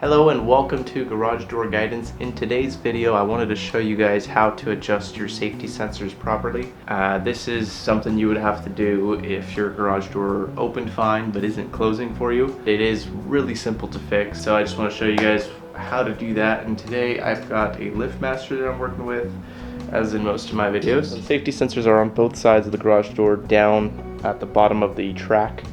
Hello and welcome to Garage Door Guidance. In today's video I wanted to show you guys how to adjust your safety sensors properly. This is something you would have to do if your garage door opened fine but isn't closing for you. It is really simple to fix, so I just want to show you guys how to do that. And today I've got a LiftMaster that I'm working with, as in most of my videos. The safety sensors are on both sides of the garage door, down at the bottom of the track.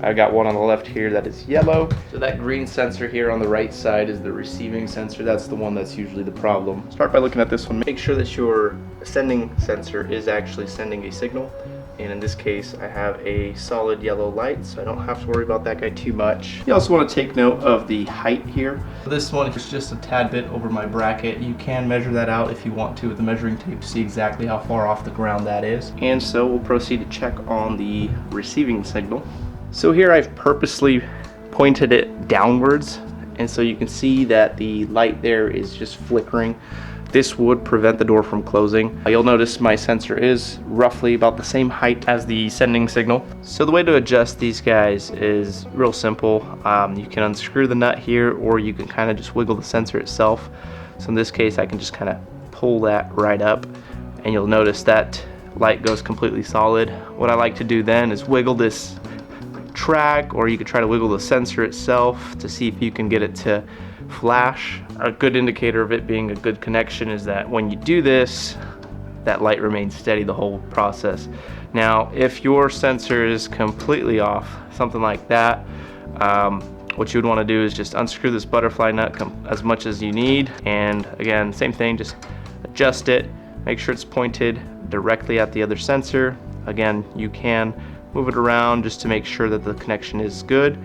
I've got one on the left here that is yellow. So that green sensor here on the right side is the receiving sensor. That's the one that's usually the problem. Start by looking at this one. Make sure that your sending sensor is actually sending a signal. And in this case, I have a solid yellow light, so I don't have to worry about that guy too much. You also want to take note of the height here. This one is just a tad bit over my bracket. You can measure that out if you want to with the measuring tape to see exactly how far off the ground that is. And so we'll proceed to check on the receiving signal. So here I've purposely pointed it downwards, and so you can see that the light there is just flickering. This would prevent the door from closing. You'll notice my sensor is roughly about the same height as the sending signal. So the way to adjust these guys is real simple. You can unscrew the nut here, or you can kind of just wiggle the sensor itself. So in this case I can just kind of pull that right up, and you'll notice that light goes completely solid. What I like to do then is wiggle this track, or you could try to wiggle the sensor itself to see if you can get it to flash. A good indicator of it being a good connection is that when you do this, that light remains steady the whole process. Now if your sensor is completely off, something like that, what you would want to do is just unscrew this butterfly nut as much as you need, and again, same thing, just adjust it, make sure it's pointed directly at the other sensor. Again, you can move it around just to make sure that the connection is good,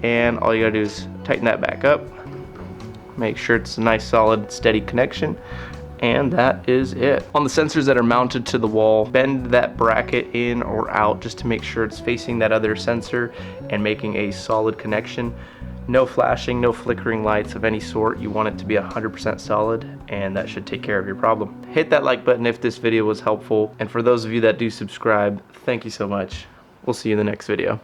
and all you gotta do is tighten that back up, make sure it's a nice solid steady connection, and that is it. On the sensors that are mounted to the wall, bend that bracket in or out just to make sure it's facing that other sensor and making a solid connection. No flashing, no flickering lights of any sort. You want it to be 100% solid, and that should take care of your problem. Hit that like button if this video was helpful, and for those of you that do subscribe, thank you so much. We'll see you in the next video.